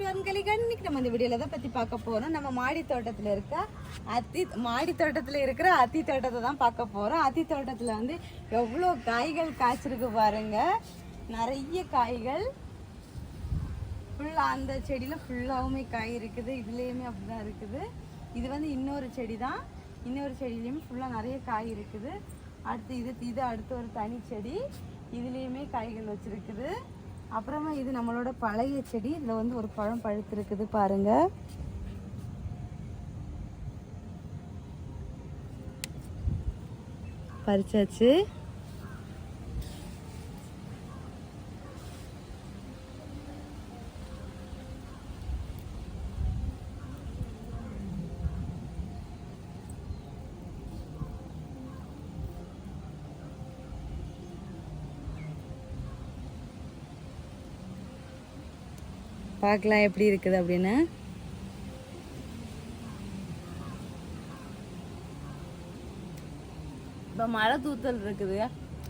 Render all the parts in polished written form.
To அங்கலிகன். இன்னைக்கு நம்ம இந்த வீடியோல தான் பத்தி பார்க்க போறோம். நம்ம மாடி தோட்டத்துல இருக்கிற அத்தி தோட்டத்தை தான் பார்க்க போறோம். அத்தி தோட்டத்துல வந்து எவ்வளோ காய்கள் காய்ச்சிருக்கு பாருங்க. நிறைய காய்கள் ஃபுல்லா அந்த செடியில ஃபுல்லாவுமே காய் இருக்குது. இதுலயுமே அப்படிதான் இருக்குது. இது வந்து இன்னொரு செடி தான். இன்னொரு செடியிலையுமே ஃபுல்லா நிறைய காய் இருக்குது. அடுத்து இது அடுத்து ஒரு தனி செடி. இதுலேயுமே காய்கள் வச்சிருக்குது. அப்புறமா இது நம்மளோட பழைய செடி. இதில் வந்து ஒரு பழம் பழுத்திருக்குது பாருங்க. பறிச்சாச்சு. பார்க்கலாம் எப்படி இருக்குது அப்படின்னு. இப்போ மழை தூத்தல் இருக்குது,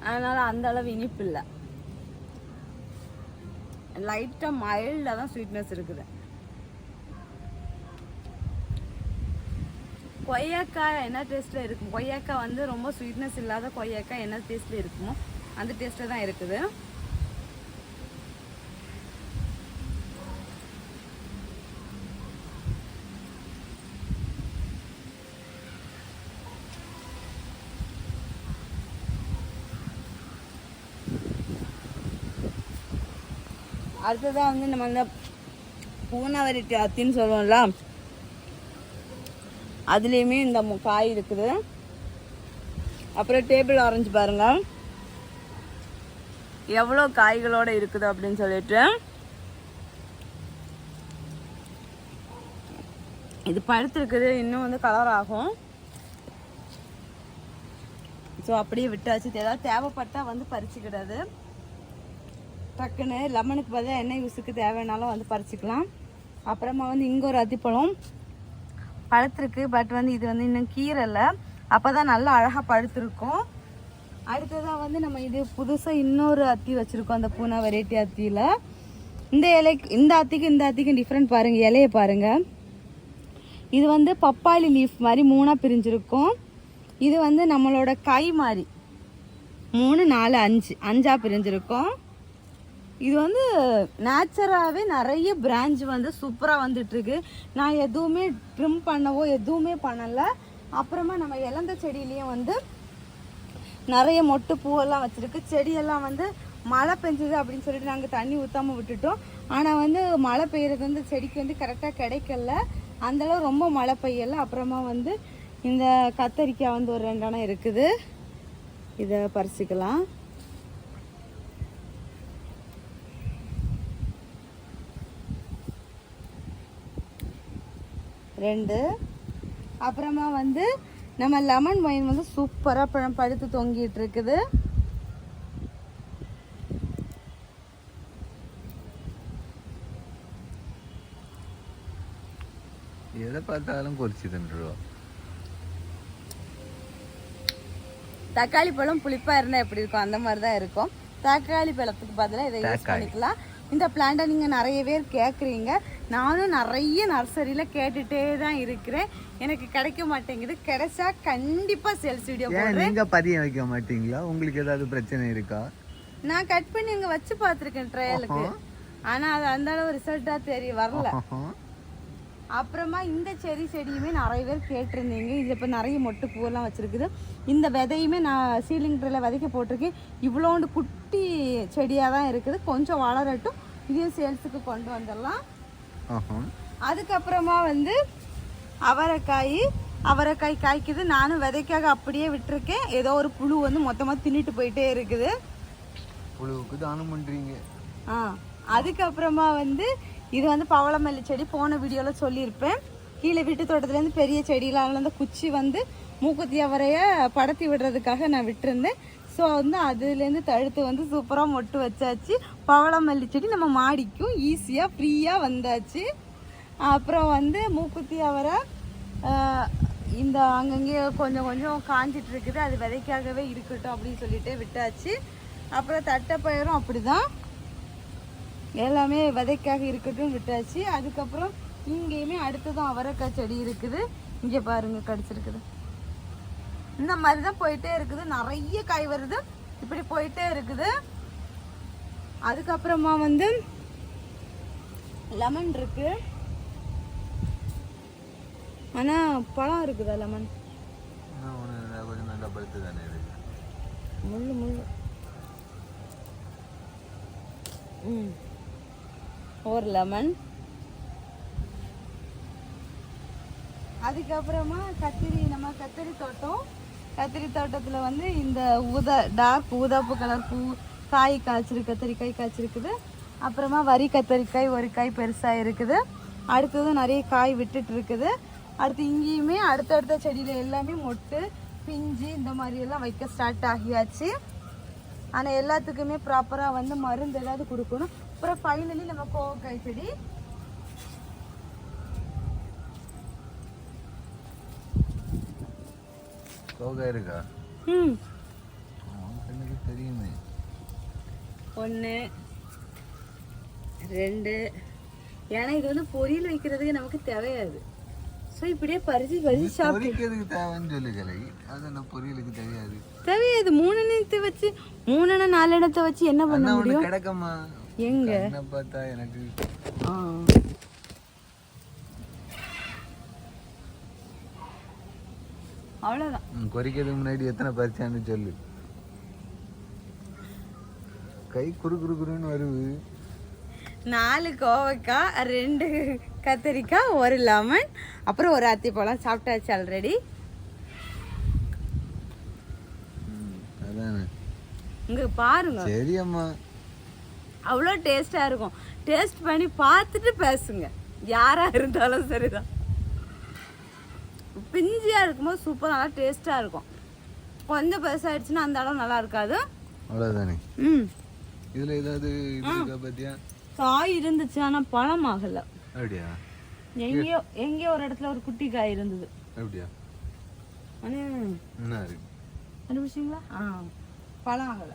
அதனால அந்த அளவு இனிப்பு இல்லை. லைட்டாக மைல்டாக தான் ஸ்வீட்னஸ் இருக்குது. கொய்யாக்காய் என்ன டேஸ்ட்டில் இருக்கும்? கொய்யாக்காய் வந்து ரொம்ப ஸ்வீட்னஸ் இல்லாத கொய்யாக்காய் என்ன டேஸ்ட்டில் இருக்குமோ அந்த டேஸ்ட்டில் தான் இருக்குது. அடுத்ததான் வந்து நம்ம அந்த பூனாவரிட்டி அத்தின்னு சொல்லுவோம்ல, அதுலேயுமே இந்த காய் இருக்குது. அப்புறம் டேபிள் ஆரஞ்சு பாருங்க எவ்வளோ காய்களோட இருக்குது அப்படின்னு சொல்லிட்டு. இது பழுத்திருக்குது, இன்னும் வந்து கலர் ஆகும். ஸோ அப்படியே விட்டாச்சு. ஏதாவது தேவைப்பட்டால் வந்து பறிச்சுக்கிடாது. டக்குன்னு லெமனுக்கு பதிலாக என்ன யூஸுக்கு தேவைனாலும் வந்து பறிச்சுக்கலாம். அப்புறமா வந்து இங்கே ஒரு அத்திப்பழம் பழுத்திருக்கு. பட் வந்து இது வந்து இன்னும் கீரைல, அப்போ தான் நல்லா அழகாக பழுத்திருக்கும். அடுத்ததாக வந்து நம்ம இது புதுசாக இன்னொரு அத்தி வச்சுருக்கோம், அந்த பூனா வெரைட்டி அத்தியில். இந்த அத்திக்கும் டிஃப்ரெண்ட் பாருங்கள். இலையை பாருங்கள். இது வந்து பப்பாளி லீஃப் மாதிரி 3ஆக பிரிஞ்சிருக்கும். இது வந்து நம்மளோட கை மாதிரி 3, 4, 5 பிரிஞ்சிருக்கும். இது வந்து நேச்சுரலாகவே நிறைய பிரான்ச் வந்து சூப்பராக வந்துட்டுருக்கு. நான் எதுவுமே ட்ரிம் பண்ணவோ எதுவுமே பண்ணலை. அப்புறமா நம்ம இழந்த செடியிலையும் வந்து நிறைய மொட்டு பூவெல்லாம் வச்சுருக்கு. செடியெல்லாம் வந்து மழை பெஞ்சுது அப்படின்னு சொல்லிட்டு நாங்கள் தண்ணி ஊற்றாமல் விட்டுட்டோம். ஆனால் வந்து மழை பெய்யறது வந்து செடிக்கு வந்து கரெக்டாக கிடைக்கல. அந்தளவு ரொம்ப மழை பெய்யலை. அப்புறமா வந்து இந்த கத்தரிக்காய் வந்து ஒரு 2 அணை இருக்குது. இதை பறிச்சுக்கலாம். 2. அப்புறமா வந்து நம்ம லெமன் வைன் வந்து சூப்பராக பழம் பழுத்து தொங்கிட்டு இருக்குது. எதை பார்த்தாலும் பொரிச்சு தின்றுவோம். தக்காளி பழம் புளிப்பாக இருந்தால் எப்படி இருக்கும் அந்த மாதிரி தான் இருக்கும். தக்காளி பழத்துக்கு பதிலாக இதை யூஸ் பண்ணிக்கலாம். இந்த பிளான்ட்டை நீங்கள் நிறைய பேர் கேட்குறீங்க. நானும் நிறைய நர்சரியில் கேட்டுகிட்டே தான் இருக்கிறேன். எனக்கு கிடைக்க மாட்டேங்குது. கிடைச்சா கண்டிப்பாக சேல்ஸ் வீடியோ போடுறேன். நீங்கள் பதியம் வைக்க மாட்டீங்களா? உங்களுக்கு ஏதாவது பிரச்சனை இருக்கா? நான் கட் பண்ணி அங்கே வச்சு பார்த்துருக்கேன் ட்ரையலுக்கு. ஆனால் அது அந்த அளவு ரிசல்ட்டாக வரல. அப்புறமா இந்த செடியுமே நிறைய பேர் கேட்டிருந்தீங்க. இதில் இப்போ நிறைய மொட்டு பூவெல்லாம் வச்சுருக்குது. இந்த விதையுமே நான் சீலிங் ட்ரேல விதைக்க போட்டிருக்கேன். இவ்வளோண்டு குட்டி செடியாக தான் இருக்குது. கொஞ்சம் வளரட்டும், இதையும் சேல்ஸுக்கு கொண்டு வந்துடலாம். அதுக்கப்புறமா வந்து அவரைக்காய் காய்க்குது. நானும் விதைக்காக அப்படியே விட்டுருக்கேன். ஏதோ ஒரு புழு வந்து மொத்தமாக தின்னுட்டு போயிட்டே இருக்குது. புழுவுக்கு தானம் பண்ணுறீங்க. அதுக்கப்புறமா வந்து இது வந்து பவளமல்லி செடி. போன வீடியோவில் சொல்லியிருப்பேன். கீழே வீட்டு தோட்டத்துலேருந்து பெரிய செடியெலாம் அந்த குச்சி வந்து மூக்குத்தி அவரைய படத்தி விடுறதுக்காக நான் விட்டுருந்தேன். ஸோ வந்து அதுலேருந்து தழுத்து வந்து சூப்பராக மொட்டு வச்சாச்சு. பவளமல்லி செடி நம்ம மாடிக்கும் ஈஸியாக ஃப்ரீயாக வந்தாச்சு. அப்புறம் வந்து மூக்குத்தி அவரை இந்த அங்கங்கே கொஞ்சம் கொஞ்சம் காஞ்சிட்டு இருக்குது. அது விதைக்காகவே இருக்கட்டும் அப்படின்னு சொல்லிட்டு விட்டாச்சு. அப்புறம் தட்டைப்பயிரும் அப்படி தான். எல்லாமே விதைக்காக இருக்கட்டும் விட்டாச்சு. அதுக்கப்புறம் இங்கேயுமே அடுத்ததும் அவரைக்காய் செடி இருக்குது. இங்கே பாருங்க கடிச்சிருக்குது. இந்த மாதிரி தான் போயிட்டே இருக்குது. நிறைய காய் வருது, இப்படி போயிட்டே இருக்குது. அதுக்கப்புறமா வந்து லெமன் இருக்கு, ஆனா பழம் இருக்குதா லெமன்? கொஞ்சம் நல்லா பழுத்து தானே இருக்கு. முள்ளு முள்ளு. ஒரு லெமன். அதுக்கப்புறமா நம்ம கத்திரி தோட்டம். கத்திரி தோட்டத்தில் வந்து இந்த டார்க் ஊதாப்பு கலர் பூ காய் காய்ச்சிருக்கு, கத்திரிக்காய் காய்ச்சிருக்குது. அப்புறமா வரி கத்திரிக்காய் ஒரு காய் பெருசாக இருக்குது. அடுத்தது நிறைய காய் விட்டுட்டு இருக்குது. அடுத்து இங்கேயுமே அடுத்தடுத்த செடியில் எல்லாமே மொட்டு பிஞ்சு இந்த மாதிரி எல்லாம் வைக்க ஸ்டார்ட் ஆகியாச்சு. ஆனால் எல்லாத்துக்குமே ப்ராப்பராக வந்து மருந்து ஏதாவது கொடுக்கணும். அப்புறம் ஃபைனலி நம்ம கோவக்காய் செடி. கோவக்காய் இருக்கா? எனக்கு தெரியுமே. 1 2. ஏன்னா இது வந்து பொரியல் வைக்கிறதுக்கு நமக்கு தேவையாது. ஸோ இப்படியே பறிச்சு சாப்பிடுறதுக்கு தேவைன்னு சொல்லுகளை. அது என்ன பொரியலுக்கு தெரியாது. தேவையாது. 3 எண்ணத்தை வச்சு 3 4 இடத்தை வச்சு என்ன பண்ண முடியும்? கிடக்கமா எங்க என்ன பார்த்தா எனக்கு அவ்வளவுதான். கொறிக்கிறதுக்கு முன்னாடி எத்தனை பறிச்சான்னு சொல்லு. கை குறு குறு குறுன்னு வருது. 4 கோவக்காய், 2 கத்திரிக்காய், 1 லெமன், அப்புறம் ஒரு அத்திப்பழம் சாப்பிட்டாச்சு ஆல்ரெடி. அதானே. இங்க பாருங்க. சரியம்மா. அவ்வளோ டேஸ்டா இருக்கும். டேஸ்ட் பண்ணி பார்த்துட்டு பேசுங்க, யாரா இருந்தாலும் சரிதான். பிஞ்சியா இருக்கும்போது சூப்பர் நல்லா டேஸ்டா இருக்கும். கொஞ்சம் பெருசாயிடுச்சுன்னா அந்த அளவு நல்லா இருக்காது. அவ்வளோதானே. இதுல ஏதாவது இருக்கா பாத்தியா? காய் இருந்துச்சு ஆனா பழம் ஆகல. அப்படியா? எங்கேயோ ஒரு இடத்துல ஒரு குட்டி காய் இருந்தது. அப்படியா? என்ன இருக்கு கண்டுபிடிச்சிங்களா? பழம் ஆகல.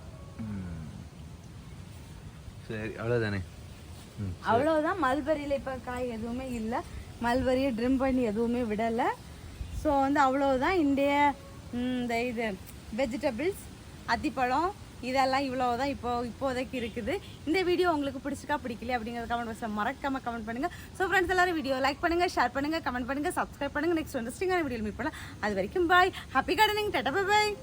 சரி அவ்வளோதானே. அவ்வளோதான். மல்பரியில் இப்போ காய் எதுவுமே இல்லை. மல்பரியை ட்ரிம் பண்ணி எதுவுமே விடலை. ஸோ வந்து அவ்வளோதான். இந்த இது வெஜிடபிள்ஸ் அத்திப்பழம் இதெல்லாம் இவ்வளோதான் இப்போதைக்கு இருக்குது. இந்த வீடியோ உங்களுக்கு பிடிச்சிருக்கா பிடிக்கல அப்படிங்கிறத கமெண்ட் பாக்ஸில் மறக்காம கமெண்ட் பண்ணுங்கள். ஸோ ஃப்ரெண்ட்ஸ் எல்லாரும் வீடியோ லைக் பண்ணுங்கள், ஷேர் பண்ணுங்கள், கமெண்ட் பண்ணுங்கள், சப்ஸ்கிரைப் பண்ணுங்கள். நெக்ஸ்ட் இன்ட்ரெஸ்டிங்கான வீடியோ மீட் பண்ணலாம். அது வரைக்கும் bye. Happy gardening. Tata bye பாய்.